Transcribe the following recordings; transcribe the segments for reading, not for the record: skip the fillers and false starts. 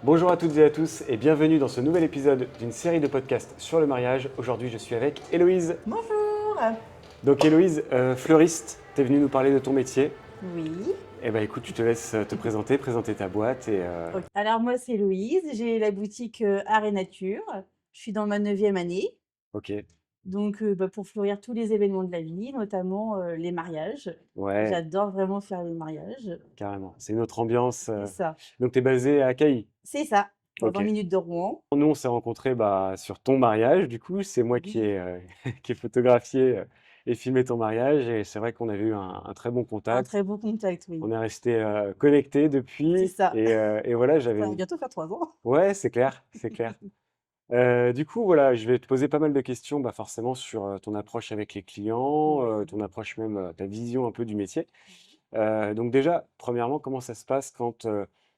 Bonjour à toutes et à tous et bienvenue dans ce nouvel épisode d'une série de podcasts sur le mariage. Aujourd'hui, je suis avec Héloïse. Bonjour. Donc Héloïse, fleuriste, tu es venue nous parler de ton métier. Oui. Eh ben écoute, tu te laisses te présenter ta boîte et Ok. Alors moi c'est Louise, j'ai la boutique Art et Nature. Je suis dans ma 9e année, ok, donc pour fleurir tous les événements de la vie, notamment les mariages. ouais, J'adore vraiment faire les mariages. carrément. C'est une autre ambiance. C'est ça. Donc tu es basée à Cailly. C'est ça, à Ok. 20 minutes de Rouen. Nous, on s'est rencontrés sur ton mariage, du coup, c'est moi qui Oui, ai, qui ai photographié et filmé ton mariage et c'est vrai qu'on avait eu un très bon un contact. très beau contact, oui. On est resté connectés C'est depuis ça. et voilà, Ça va bientôt faire 3 ans. Ouais, c'est clair, c'est clair. Du coup, voilà, je vais te poser pas mal de questions, forcément sur ton approche avec les clients, ton Oui. approche même, ta vision un peu du métier. Donc déjà, premièrement, comment ça se passe quand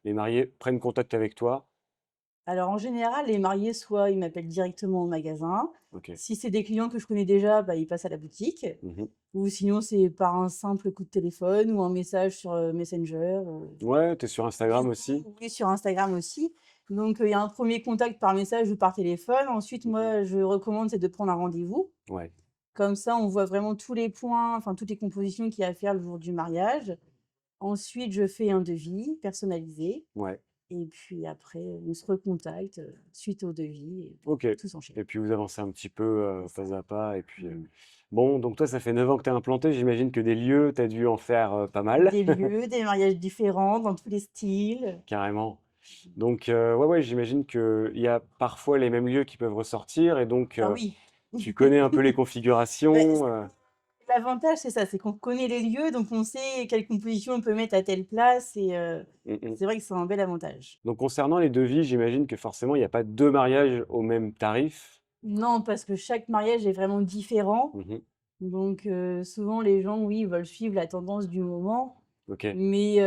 les mariés prennent contact avec toi? Alors en général, les mariés, soit ils m'appellent directement au magasin. Ok. Si c'est des clients que je connais déjà, bah, ils passent à la boutique. Mhm. Ou sinon, c'est par un simple coup de téléphone ou un message sur Messenger. Ouais, tu es sur Du Instagram coup, aussi? oui, sur Instagram aussi. Donc, il y a un premier contact par message ou par téléphone. Ensuite, Mhm. moi, je recommande, c'est de prendre un rendez-vous. Ouais, Comme ça, on voit vraiment tous les points, enfin, toutes les compositions qu'il y a à faire le jour du mariage. Ensuite, je fais un devis personnalisé. ouais, Et puis après, on se recontacte suite au devis et ok. tout s'enchaîne. Et puis vous avancez un petit peu C'est ça. pas à pas. Et puis, Mmh. bon, donc toi, ça fait 9 ans que tu es implanté, j'imagine que des lieux, tu as dû en faire pas mal, Des lieux, des mariages différents dans tous les styles. carrément. Donc, ouais, ouais, j'imagine qu'il y a parfois les mêmes lieux qui peuvent ressortir et donc Ah oui. tu connais un peu les Beh, configurations. l'avantage, c'est ça, c'est qu'on connaît les lieux, donc on sait quelle composition on peut mettre à telle place et Mm, mm. c'est vrai que c'est un bel avantage. Donc, concernant les devis, j'imagine que forcément, il n'y a pas deux mariages au même tarif. Non, parce que chaque mariage est vraiment différent, Mhm. donc souvent les gens, oui, veulent suivre la tendance du moment, Ok, mais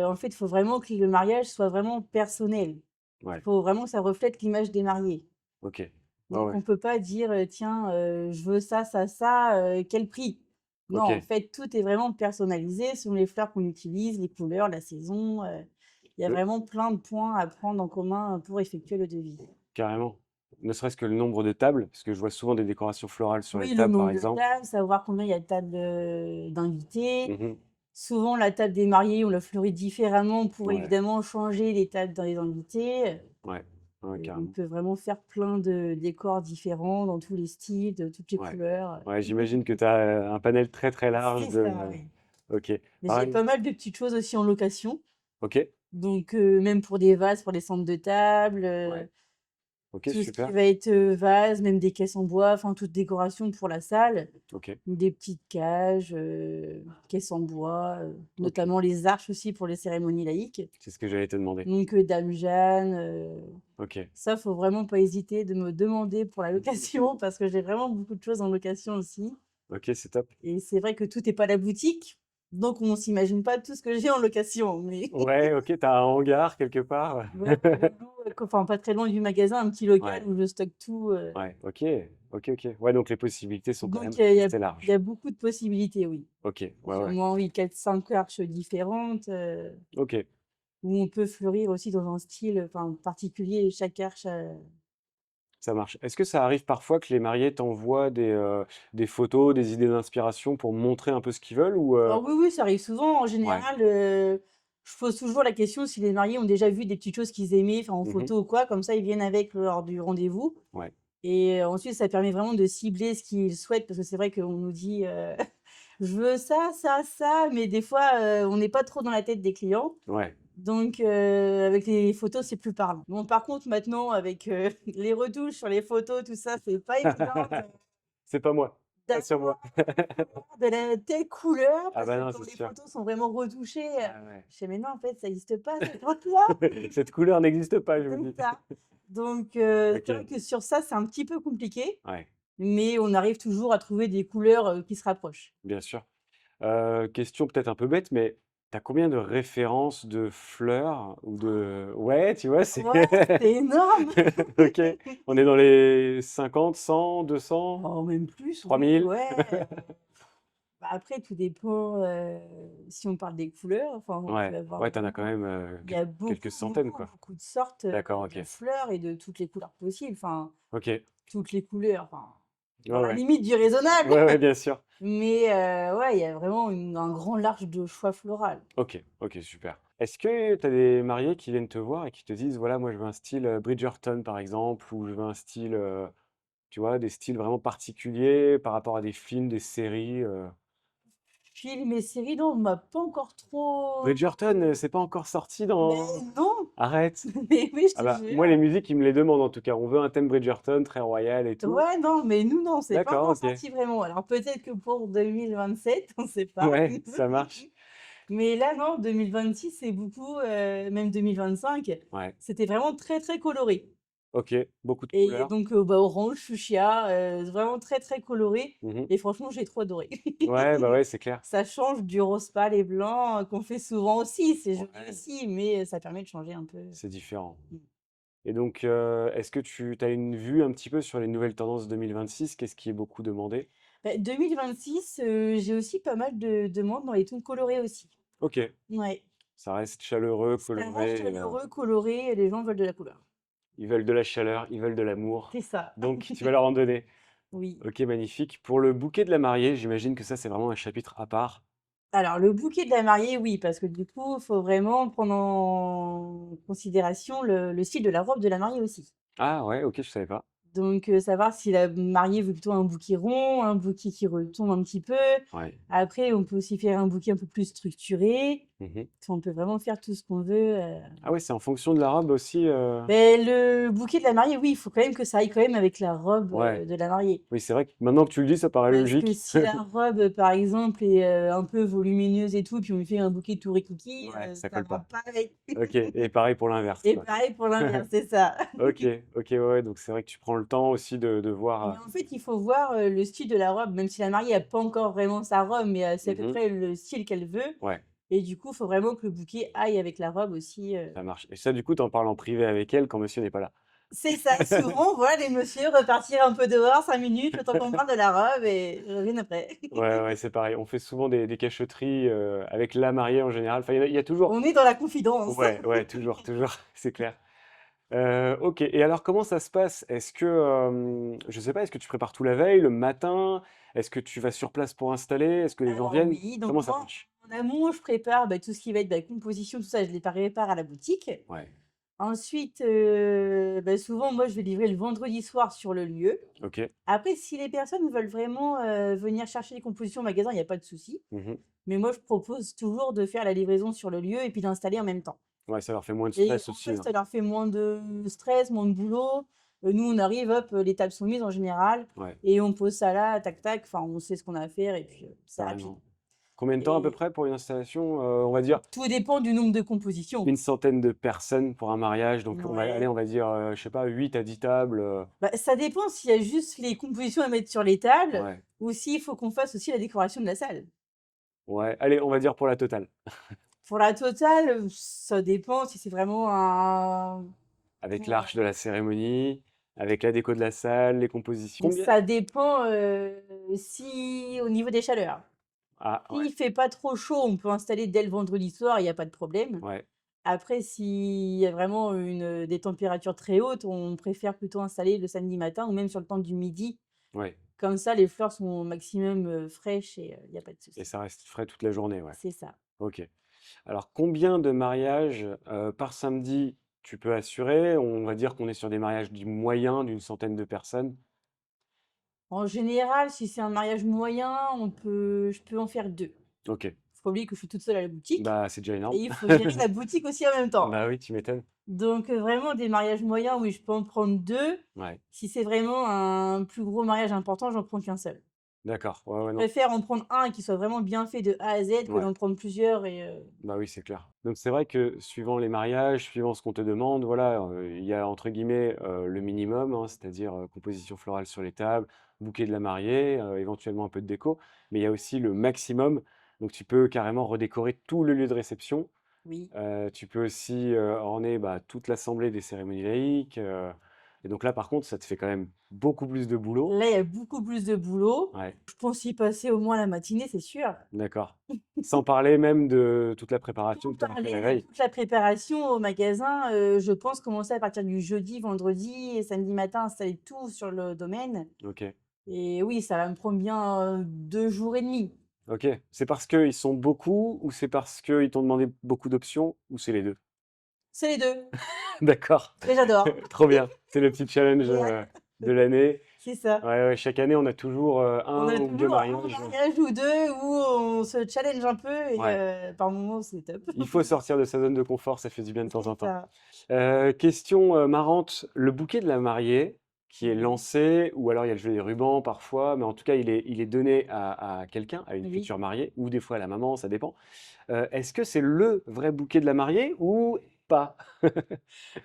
en fait, il faut vraiment que le mariage soit vraiment personnel. Il ouais, faut vraiment que ça reflète l'image des mariés. ok, ouais, Donc ouais, on peut pas dire, «Tiens, je veux ça, ça, ça, quel prix?» Non, ok, en fait, tout est vraiment personnalisé selon les fleurs qu'on utilise, les couleurs, la saison, il y a Euh, vraiment plein de points à prendre en commun pour effectuer le devis. carrément. Ne serait-ce que le nombre de tables, parce que je vois souvent des décorations florales sur les Oui, le tables, par nombre de exemple. tables, savoir combien il y a de tables, d'invités. Mhm. Souvent, la table des mariés, on la fleurit différemment pour Ouais, évidemment changer les tables dans les invités. ouais, ouais, Et on carrément. peut vraiment faire plein de décors différents dans tous les styles, de toutes les Ouais, couleurs. ouais, j'imagine que tu as un panel très très large C'est de. ça, oui. Ok, Mais j'ai pareil. pas mal de petites choses aussi en location, Ok, donc même pour des vases pour les centres de table, ouais, ok, tout ce qui super. va être, vase, même des caisses en bois, enfin toute décoration pour la salle, Ok, des petites cages, caisses en bois, ok. notamment les arches aussi pour les cérémonies laïques, C'est ce que j'allais te demander. donc Dame Jeanne, Ok. ça faut vraiment pas hésiter de me demander pour la location parce que j'ai vraiment beaucoup de choses en location aussi Ok, c'est top. et c'est vrai que tout est pas à la boutique, donc on s'imagine pas tout ce que j'ai en location, mais Ouais, ok, t'as un hangar quelque part. ouais, je loue, enfin pas très loin du magasin, un petit local Ouais, où je stocke tout, ouais, ok, ok, ok. Ouais, donc les possibilités sont quand donc même il y a assez il y larges. a beaucoup de possibilités, oui. Ok, ouais, J'ai au ouais. moins, oui, 4-5 arches différentes, Ok, où on peut fleurir aussi dans un style, enfin particulier. Chaque arche a ça marche. Est-ce que ça arrive parfois que les mariés t'envoient des photos, des idées d'inspiration pour montrer un peu ce qu'ils veulent ou oui, oui, ça arrive souvent. En Ouais. général, je pose toujours la question si les mariés ont déjà vu des petites choses qu'ils aimaient, enfin en Mhm. photo ou quoi, comme ça ils viennent avec lors du rendez-vous Ouais, et ensuite ça permet vraiment de cibler ce qu'ils souhaitent parce que c'est vrai qu'on nous dit, «Je veux ça, ça, ça», mais des fois, on n'est pas trop dans la tête des clients. ouais. Donc avec les photos, c'est plus parlant. Bon, par contre, maintenant, avec, les retouches sur les photos, tout ça, c'est pas évident C'est pas moi, pas sur moi. d'avoir de la telle couleur Ah parce bah que non, quand c'est les sûr. photos sont vraiment retouchées, Ah ouais. je fais: «Mais non, en fait, ça existe pas cette photo-là». Cette couleur n'existe pas, je vous C'est dis. ça. Donc c'est vrai Ok, que sur ça, c'est un petit peu compliqué, ouais, mais on arrive toujours à trouver des couleurs, qui se rapprochent. bien sûr. Question peut-être un peu bête, mais tu as combien de références de fleurs ou de ouais, tu vois, c'est Ouais, c'est énorme! OK. On est dans les 50, 100, 200, Oh, même plus, trois oui, mille. ouais. Bah, après tout dépend, si on parle des couleurs, enfin on peut Ouais, avoir ouais, tu en as quand vraiment même, il y a beaucoup, quelques centaines, beaucoup, quoi. beaucoup de sortes, D'accord, OK. de fleurs et de toutes les couleurs possibles, enfin OK. toutes les couleurs, enfin Ouais, dans la ouais. limite du raisonnable. Ouais, ouais, bien sûr. Mais ouais, il y a vraiment un grand large de choix floral. OK, OK, super. Est-ce que tu as des mariés qui viennent te voir et qui te disent: «Voilà, moi je veux un style, Bridgerton», par exemple, ou «Je veux un style», tu vois, des styles vraiment particuliers par rapport à des films, des séries? Films et séries, non, on m'a pas encore trop Bridgerton, c'est pas encore sorti mais dans non! arrête! Mais oui, je Ah te bah, moi, jure. les musiques, ils me les demandent en tout cas. On veut un thème Bridgerton très royal et tout. Ouais, non, mais nous, non, c'est pas D'accord, encore OK. sorti vraiment. Alors peut-être que pour 2027, on sait pas. Ouais, ça marche. Mais là, non, 2026, c'est beaucoup, même 2025, Ouais, c'était vraiment très, très coloré. OK, beaucoup de Et couleurs. donc, bah, orange, fuchsia, vraiment très, très coloré. Mmh. Et franchement, j'ai trop adoré. Ouais, bah, ouais, c'est clair. Ça change du rose pâle et blanc qu'on fait souvent aussi. C'est joli Ouais, aussi, mais ça permet de changer un peu. c'est différent. Mmh. Et donc, est-ce que tu as une vue un petit peu sur les nouvelles tendances 2026? Qu'est-ce qui est beaucoup demandé? Bah, 2026, j'ai aussi pas mal de demandes dans les tons colorés aussi. OK, Ouais, ça reste chaleureux, ça reste coloré, chaleureux, coloré et les gens veulent de la couleur. ils veulent de la chaleur, ils veulent de l'amour, C'est ça. donc tu vas leur en donner. Oui. OK, magnifique. Pour le bouquet de la mariée, j'imagine que ça, c'est vraiment un chapitre à part? Alors le bouquet de la mariée, oui, parce que du coup, il faut vraiment prendre en considération le style de la robe de la mariée aussi. Ah ouais, OK, je savais pas. Donc, savoir si la mariée veut plutôt un bouquet rond, un bouquet qui retombe un petit peu. Ouais. Après, on peut aussi faire un bouquet un peu plus structuré. Mmh. Enfin, on peut vraiment faire tout ce qu'on veut. Ah ouais, c'est en fonction de la robe aussi, Beh, le bouquet de la mariée, oui, il faut quand même que ça aille quand même avec la robe, Ouais. de la mariée. Oui, c'est vrai que maintenant que tu le dis, ça paraît Parce que logique. si la robe, par exemple, est, un peu volumineuse et tout, puis on lui fait un bouquet tout riquiqui, Ouais, ça ça colle va pas. pas aller. OK et pareil pour l'inverse, Et quoi. pareil pour l'inverse, c'est ça. OK, OK, ouais, ouais, donc c'est vrai que tu prends le temps aussi de voir, Mais en fait, il faut voir, le style de la robe, même si la mariée a pas encore vraiment sa robe, mais c'est à peu mmh. près le style qu'elle veut Ouais, et du coup, il faut vraiment que le bouquet aille avec la robe aussi. ça marche et ça, du coup, tu en parles en privé avec elle quand monsieur n'est pas là? C'est ça, souvent, on voit les messieurs repartir un peu dehors 5 minutes, le temps qu'on parle de la robe et je revienne après. Ouais, ouais, c'est pareil. On fait souvent des cachotteries, avec la mariée en général. Enfin, il y a toujours On est dans la confidence. ouais, ouais, toujours, toujours, c'est clair. OK et alors comment ça se passe? Est-ce que, je sais pas, est-ce que tu prépares tout la veille, le matin? Est-ce que tu vas sur place pour installer? Est-ce que les gens Alors viennent? oui, donc Comment ça moi, marche? en amont, je prépare, bah, tout ce qui va être, bah, composition, tout ça, je les prépare à la boutique. Ouais, Ensuite, bah, souvent, moi, je vais livrer le vendredi soir sur le lieu. OK. Après, si les personnes veulent vraiment, venir chercher les compositions au magasin, il y a pas de souci. Mmh. Mais moi, je propose toujours de faire la livraison sur le lieu et puis d'installer en même temps. Ouais, ça leur fait moins de Et stress en aussi, fait, hein. ça leur fait moins de stress, moins de boulot. Nous, on arrive, hop, les tables sont mises en général Ouais, et on pose ça là, tac, tac. Enfin, on sait ce qu'on a à faire et puis, c'est rapide. carrément. Combien de temps à peu Et près pour une installation? On va dire tout dépend du nombre de compositions. une centaine de personnes pour un mariage, donc on va aller, Ouais. on va dire, je sais pas, 8 à 10 tables, Bah, ça dépend s'il y a juste les compositions à mettre sur les tables ouais, ou s'il faut qu'on fasse aussi la décoration de la salle. ouais, allez, on va dire pour la totale. Pour la totale, ça dépend si c'est vraiment un Avec comment l'arche de la cérémonie, avec la déco de la salle, les compositions. Combien? ça dépend, si au niveau des chaleurs. Ah ouais, S'il fait pas trop chaud, on peut installer dès le vendredi soir, il y a pas de problème. ouais, Après, s'il y a vraiment des températures très hautes, on préfère plutôt installer le samedi matin ou même sur le temps du midi. ouais Comme ça, les fleurs sont au maximum, fraîches et il y a pas de et souci. ça reste frais toute la journée, ouais. C'est ça. OK. Alors combien de mariages, par samedi tu peux assurer? On va dire qu'on est sur des mariages dits moyens d'une centaine de personnes. En général, si c'est un mariage moyen, je peux en faire 2. OK. Faut pas oublier que je suis toute seule à la boutique Bah, c'est déjà et énorme. il faut gérer la boutique aussi en même temps. Bah oui, tu m'étonnes. Donc vraiment des mariages moyens, oui, je peux en prendre 2. Ouais, Si c'est vraiment un plus gros mariage important, j'en prends qu'un seul. d'accord. Ouais, ouais, Je non. préfère en prendre un qui soit vraiment bien fait de A à Z que Ouais, d'en prendre plusieurs bah oui, c'est clair. Donc c'est vrai que suivant les mariages, suivant ce qu'on te demande, voilà, il y a entre guillemets, «le minimum», hein, c'est-à-dire, composition florale sur les tables, bouquet de la mariée, éventuellement un peu de déco. Mais il y a aussi le maximum, donc tu peux carrément redécorer tout le lieu de réception. oui. Tu peux aussi, orner, bah, toute l'assemblée des cérémonies laïques, Et donc là, par contre, ça te fait quand même beaucoup plus de boulot. Là, il y a beaucoup plus de boulot. Ouais, Je pense y passer au moins la matinée, c'est sûr. d'accord. Sans parler même de toute la préparation Sans que tu auras fait la parler de veille? toute la préparation au magasin, je pense commencer à partir du jeudi, vendredi et samedi matin, installer tout sur le domaine OK, et oui, ça va me prendre bien, 2 jours et demi. OK. C'est parce qu'ils sont beaucoup ou c'est parce qu'ils t'ont demandé beaucoup d'options ou c'est les 2? C'est les 2 D'accord, et j'adore. trop bien. C'est le petit challenge, J'ai hâte. de l'année. C'est ça. Ouais, ouais, chaque année, on a toujours, On 1 a ou 2 toujours un mariages, mariage ou 2 où on se challenge un peu et ouais. par moments, c'est top. Il faut sortir de sa zone de confort, ça fait du bien de temps C'est en temps. ça. Question, marrante, le bouquet de la mariée qui est Oui, lancé ou alors il y a le jeu des rubans parfois, mais en tout cas il est donné à quelqu'un, à une oui. future mariée ou des fois à la maman, ça dépend. Est-ce que c'est le vrai bouquet de la mariée ou pas?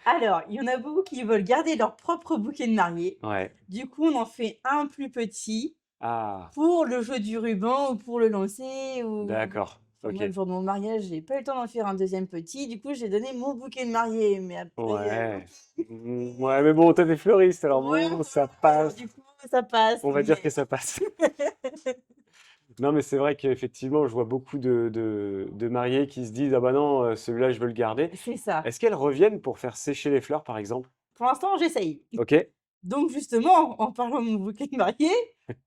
Alors, il y en a beaucoup qui veulent garder leur propre bouquet de mariée. Ouais. Du coup, on en fait un plus petit Ah, pour le jeu du ruban ou pour le lancer ou d'accord, enfin moi, le OK. jour de mon mariage, j'ai pas eu le temps d'en faire un deuxième petit. Du coup, j'ai donné mon bouquet de mariée, mais après, Ouais. Mmh, ouais, mais bon, tu es fleuriste, alors ouais, bon, ça alors passe. du coup, ça passe, On va dire que mais ça passe. Non, mais c'est vrai qu'effectivement, je vois beaucoup de mariés qui se disent: «Ah bah non, celui-là, je veux le garder». c'est ça. Est-ce qu'elles reviennent pour faire sécher les fleurs, par exemple? Pour l'instant, j'essaye. OK. Donc justement, en parlant de mon bouquet de mariée,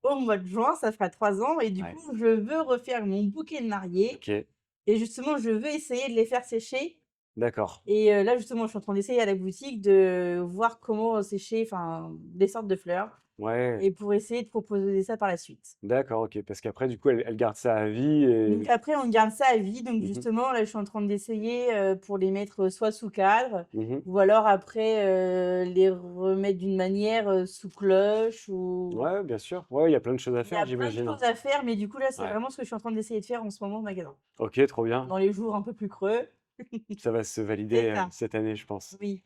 au mois de juin, ça fera 3 ans et du Ouais. coup, je veux refaire mon bouquet de mariée OK. et justement, je veux essayer de les faire sécher D'accord. et là, justement, je suis en train d'essayer à la boutique de voir comment sécher, enfin, des sortes de fleurs Ouais. et pour essayer de proposer ça par la suite. D'accord, OK. Parce qu'après, du coup, elles gardent ça à vie Donc et après, on garde ça à vie. Donc mmh mh. justement, là, je suis en train d'essayer, pour les mettre, soit sous cadre Mmh. ou alors après, les remettre d'une manière, sous cloche ou Ouais, bien sûr. Ouais, il y a plein de choses à il y faire, a plein de j'imagine, hein. choses à faire, mais du coup, là, c'est Ouais. vraiment ce que je suis en train d'essayer de faire en ce moment au magasin. OK, trop bien. Dans les jours un peu plus creux. Ça va se C'est valider, ça, cette année, je pense. oui.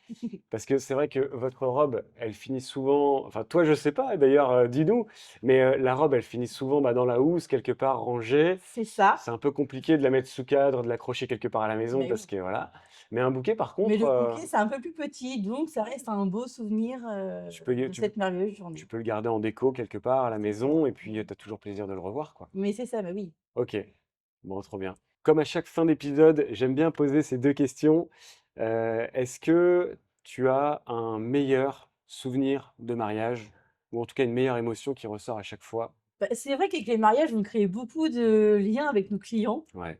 Parce que c'est vrai que votre robe, elle finit souvent enfin toi je sais pas d'ailleurs, dis-nous, mais la robe elle finit souvent, bah, dans la housse quelque part rangée. C'est ça, C'est un peu compliqué de la mettre sous cadre, de l'accrocher quelque part à la maison mais parce oui. que voilà. Mais un bouquet par Mais contre, le bouquet, c'est un peu plus petit, donc ça reste un beau souvenir, tu peux y de cette merveilleuse tu journée. peux le garder en déco quelque part à la C'est ça, maison et puis, tu as toujours plaisir de le revoir quoi. mais c'est ça, bah, oui. OK, bon trop bien. Comme à chaque fin d'épisode, j'aime bien poser ces 2 questions. Est-ce que tu as un meilleur souvenir de mariage? Ou en tout cas une meilleure émotion qui ressort à chaque fois? Bah, c'est vrai qu'avec les mariages, on crée beaucoup de liens avec nos clients Ouais.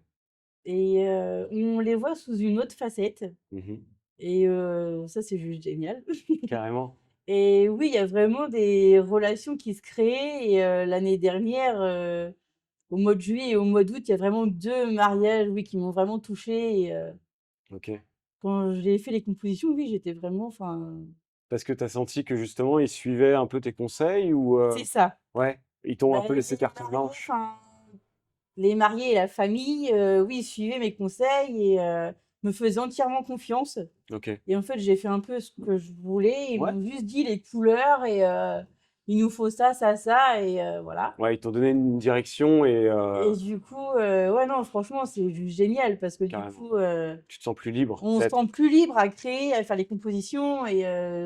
et on les voit sous une autre facette Mmh. et ça, c'est juste génial. Carrément? Et oui, il y a vraiment des relations qui se créent et l'année dernière, au mois de juillet et au mois d'août, il y a vraiment 2 mariages, oui, qui m'ont vraiment touchée et OK. quand j'ai fait les compositions, oui, j'étais vraiment enfin Parce que tu as senti que justement ils suivaient un peu tes conseils ou, c'est ça. ouais, ils t'ont un Bah, peu laissé les carte mariés, blanche? enfin, les mariés et la famille, oui, suivaient mes conseils et me faisaient entièrement confiance OK. et en fait, j'ai fait un peu ce que je voulais. Ils Ouais. m'ont juste dit les couleurs et «Il nous faut ça, ça, ça» et voilà. Ouais, ils t'ont donné une direction et Et du coup, ouais, non, franchement, c'est juste génial parce que du carrément. coup, Tu te sens plus libre on se peut-être? sent plus libre à créer, à faire les compositions et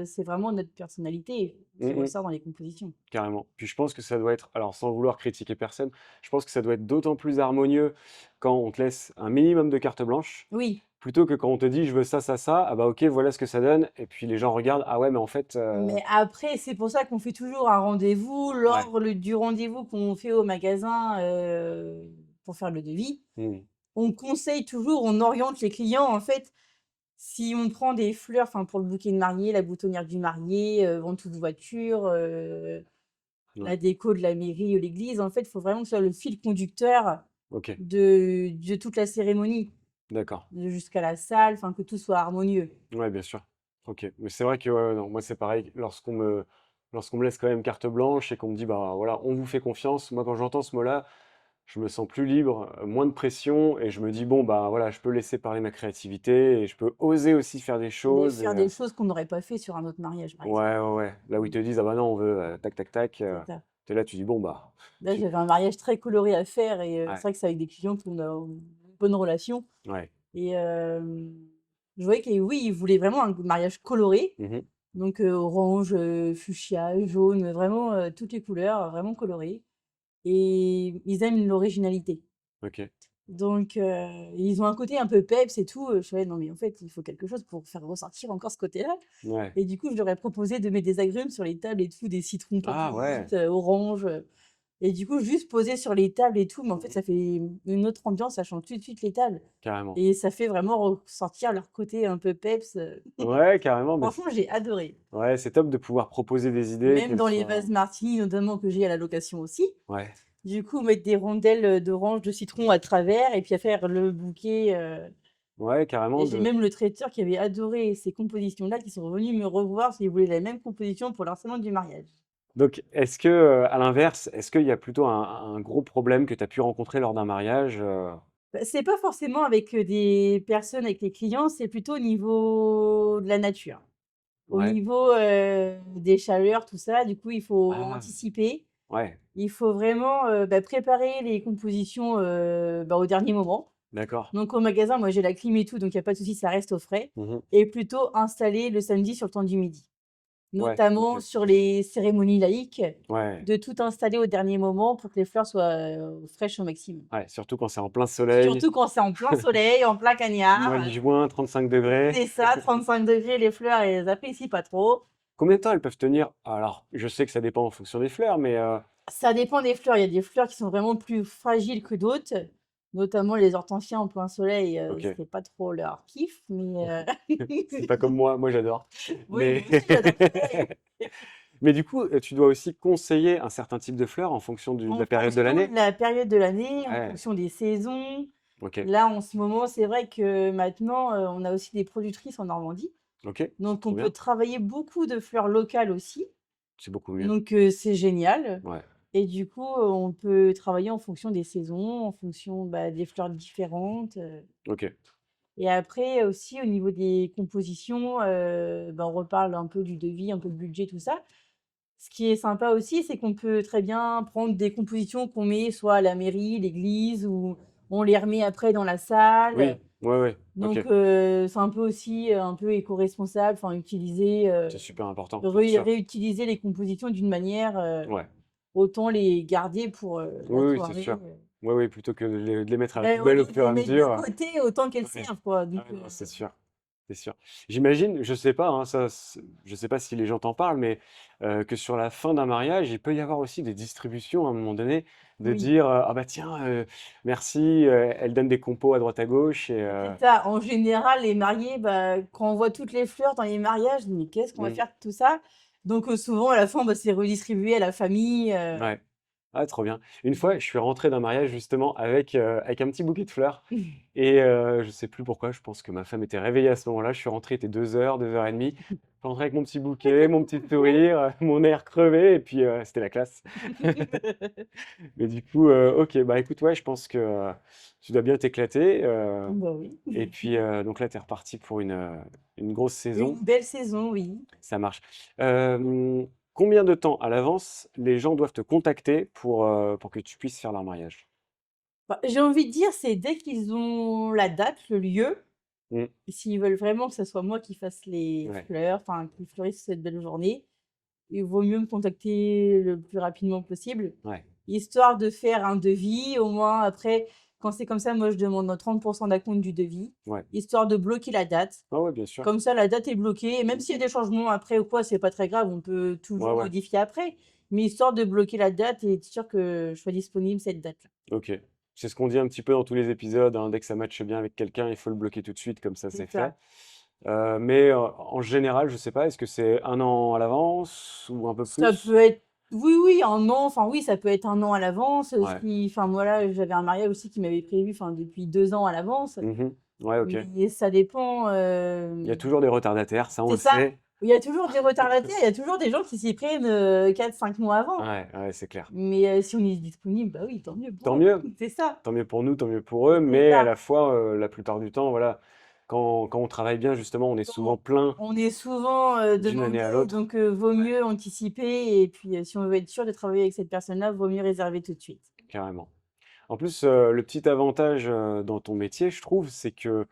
c'est vraiment notre personnalité qui Mmh mh. ressort dans les compositions. Carrément. Puis je pense que ça doit être alors sans vouloir critiquer personne, je pense que ça doit être d'autant plus harmonieux quand on te laisse un minimum de carte blanche, Oui, plutôt que quand on te dit: «Je veux ça, ça, ça», ah bah OK, voilà ce que ça donne et puis les gens regardent: «Ah ouais, mais en fait, mais après, c'est pour ça qu'on fait toujours un rendez-vous. ouais, Lors le du rendez-vous qu'on fait au magasin, pour faire le devis, mmh, on conseille toujours, on oriente les clients, en fait. Si on prend des fleurs, enfin, pour le bouquet de mariée, la boutonnière du marié, vente de voiture, ouais, la déco de la mairie ou l'église, en fait, il faut vraiment que ce soit le fil conducteur OK, de toute la cérémonie, d'accord. jusqu'à la salle, enfin, que tout soit harmonieux. Ouais, bien sûr. OK. Mais c'est vrai que, ouais, non, moi c'est pareil, lorsqu'on me laisse quand même carte blanche et qu'on me dit: «Bah, voilà, on vous fait confiance», moi quand j'entends ce mot-là, je me sens plus libre, moins de pression et je me dis: «Bon, bah, voilà, je peux laisser parler ma créativité et je peux oser aussi faire des De choses» et faire des choses qu'on n'aurait pas fait sur un autre mariage, par exemple. ouais, ouais, ouais. Là où ils Mmh, te disent: «Ah bah non, on veut, tac, tac, tac», c'est ça. tu es là, tu dis: «Bon, bah, Là, tu» j'avais un mariage très coloré à faire et c'est ouais, vrai que c'est avec des clients qu'on a une bonne relation ouais. et je voyais que oui, ils voulaient vraiment un mariage coloré. Mmh. Donc orange, fuchsia, jaune, vraiment, toutes les couleurs, vraiment colorées et ils aiment l'originalité. OK. Donc ils ont un côté un peu peps et tout, je fais: «Ouais, non mais en fait, il faut quelque chose pour faire ressortir encore ce côté-là» Ouais. et du coup, je leur ai proposé de mettre des agrumes sur les tables et tout, des citrons Ah ouais! petites, oranges, et du coup, juste poser sur les tables et tout, mais en fait, Mmh. ça fait une autre ambiance, ça change tout de suite les tables Carrément. et ça fait vraiment ressortir leur côté un peu peps, Ouais, carrément, mais franchement, j'ai adoré. ouais, c'est top de pouvoir proposer des idées, Même qu'elles dans les vases soient martini, notamment, que j'ai à la location aussi. ouais, Du coup, mettre des rondelles, d'orange, de citron à travers et puis à faire le bouquet, ouais, carrément et j'ai de même le traiteur qui avait adoré ces compositions-là, qui sont revenus me revoir s'ils voulaient la même composition pour leur salon du mariage. donc est-ce que, à l'inverse, est-ce qu'il y a plutôt un gros problème que tu as pu rencontrer lors d'un mariage, Bah, c'est pas forcément avec, des personnes, avec les clients, c'est plutôt au niveau de la nature. Au Ouais. niveau, des chaleurs, tout ça, du coup, il faut Ah! anticiper. Ouais, Il faut vraiment, préparer les compositions, au dernier moment. d'accord. Donc au magasin, moi, j'ai la clim et tout, donc il y a pas de souci, ça reste au frais Mmh. et plutôt installer le samedi sur le temps du midi. Ouais, OK. Notamment sur les cérémonies laïques, Ouais, de tout installer au dernier moment pour que les fleurs soient, fraîches au maximum. ouais, surtout quand c'est en plein soleil, Surtout quand c'est en plein soleil, en plein mois de cagnard. juin, 35 degrés. C'est ça, 35 degrés, les fleurs, elles apprécient pas trop. Combien de temps elles peuvent tenir? Alors, je sais que ça dépend en fonction des fleurs, mais Ça dépend des fleurs, il y a des fleurs qui sont vraiment plus fragiles que d'autres, notamment les hortensias en plein soleil, OK. c'est pas trop leur kiff, mais C'est pas comme moi j'adore. oui, Mais moi aussi j'adore ça. mais du coup, tu dois aussi conseiller un certain type de fleurs en fonction de En la période de fonction l'année? de la période de l'année, en Ouais, fonction des saisons. OK, Là, en ce moment, c'est vrai que maintenant, on a aussi des productrices en Normandie, OK, c'est donc trop on peut bien, travailler beaucoup de fleurs locales aussi, c'est beaucoup mieux. donc c'est génial Ouais, et du coup, on peut travailler en fonction des saisons, en fonction, des fleurs différentes, OK. et après aussi au niveau des compositions, on reparle un peu du devis, un peu de budget, tout ça. Ce qui est sympa aussi, c'est qu'on peut très bien prendre des compositions qu'on met soit à la mairie, l'église ou on les remet après dans la salle. Oui, ouais, ouais, OK, Donc c'est un peu aussi, un peu éco-responsable, enfin utiliser, c'est super important, bien sûr. réutiliser les compositions d'une manière, Ouais, autant les garder pour, la oui, oui, c'est soirée, sûr. Oui, oui, plutôt que de les mettre à la au poubelle au lieu de fur et les à mettre de mesure, côté, autant qu'elles ouais. servent quoi, donc Ah non, c'est sûr, c'est sûr. J'imagine, je sais pas, hein, ça, je sais pas si les gens t'en parlent, mais que sur la fin d'un mariage, il peut y avoir aussi des distributions à un moment donné, de oui. dire, «Ah bah tiens, merci», elle donne des compos à droite à gauche et C'est ça. En général, les mariés, quand on voit toutes les fleurs dans les mariages, mais qu'est-ce qu'on va mmh, faire de tout ça? Donc souvent à la fin, c'est redistribué à la famille, ouais. Ah, trop bien. Une fois, je suis rentré d'un mariage justement avec un petit bouquet de fleurs et je sais plus pourquoi, je pense que ma femme était réveillée à ce moment-là. Je suis rentré, il était 2 heures, 2 heures et demie. Je suis rentré avec mon petit bouquet, mon petit sourire, mon air crevé et puis, c'était la classe. Mais du coup, OK, bah, écoute, ouais, je pense que, tu dois bien t'éclater, Bah oui. et puis, donc là, tu es reparti pour une grosse saison. Une belle saison, oui. Ça marche. Combien de temps à l'avance les gens doivent te contacter pour que tu puisses faire leur mariage? Bah, j'ai envie de dire, c'est dès qu'ils ont la date, le lieu, Mmh, et s'ils veulent vraiment que ça soit moi qui fasse les ouais, fleurs, enfin qui fleurisse cette belle journée, il vaut mieux me contacter le plus rapidement possible. ouais, Histoire de faire un devis, au moins après, quand c'est comme ça, moi je demande 30 d'acompte du devis, ouais. histoire de bloquer la date. Ouais, ouais, bien sûr. Comme ça, la date est bloquée et même s'il y a des changements après ou quoi, c'est pas très grave, on peut Ouais, toujours ouais, modifier après. Mais histoire de bloquer la date et être sûr que je sois disponible cette date-là. OK. C'est ce qu'on dit un petit peu dans tous les épisodes, hein, dès que ça matche bien avec quelqu'un, il faut le bloquer tout de suite, comme ça, C'est c'est fait. ça. Mais, en général, je sais pas, est-ce que c'est un an à l'avance ou un peu Ça plus? peut être oui, oui, 1 an, enfin oui, ça peut être 1 an à l'avance, Ouais. si enfin voilà, j'avais un mariage aussi qui m'avait prévu, enfin depuis 2 ans à l'avance. Mmh. Ouais, OK. Mais ça dépend, Il y a toujours des retardataires, ça, on c'est le ça. sait. Il y a toujours des retardataires, il y a toujours des gens qui s'y prennent, 4-5 mois avant. Ouais, ouais, c'est clair. Mais si on est disponible, bah oui, tant mieux Tant pour eux. mieux. C'est ça, Tant mieux pour nous, tant mieux pour eux, c'est mais à ça. la fois, la plupart du temps, voilà, quand on travaille bien, justement, on est souvent On plein on est souvent, d'une année demandé, à l'autre. donc vaut Ouais, mieux anticiper et puis, si on veut être sûr de travailler avec cette personne-là, vaut mieux réserver tout de suite. carrément. En plus, le petit avantage, dans ton métier, je trouve, c'est que,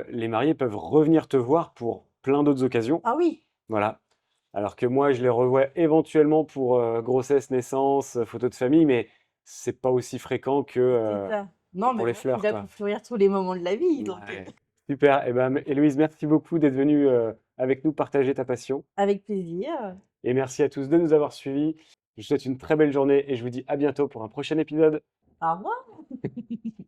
les mariés peuvent revenir te voir pour plein d'autres occasions Ah oui! Voilà. Alors que moi, je les revois éventuellement pour, grossesse, naissance, photos de famille, mais c'est pas aussi fréquent C'est ça. que Non, pour mais les moi, je suis fleurs, là quoi. pour fleurir tous les moments de la vie, donc Ouais. Super. Et ben, Héloïse, merci beaucoup d'être venue, avec nous partager ta passion avec plaisir. et merci à tous de nous avoir suivis. Je vous souhaite une très belle journée et je vous dis à bientôt pour un prochain épisode. Au revoir.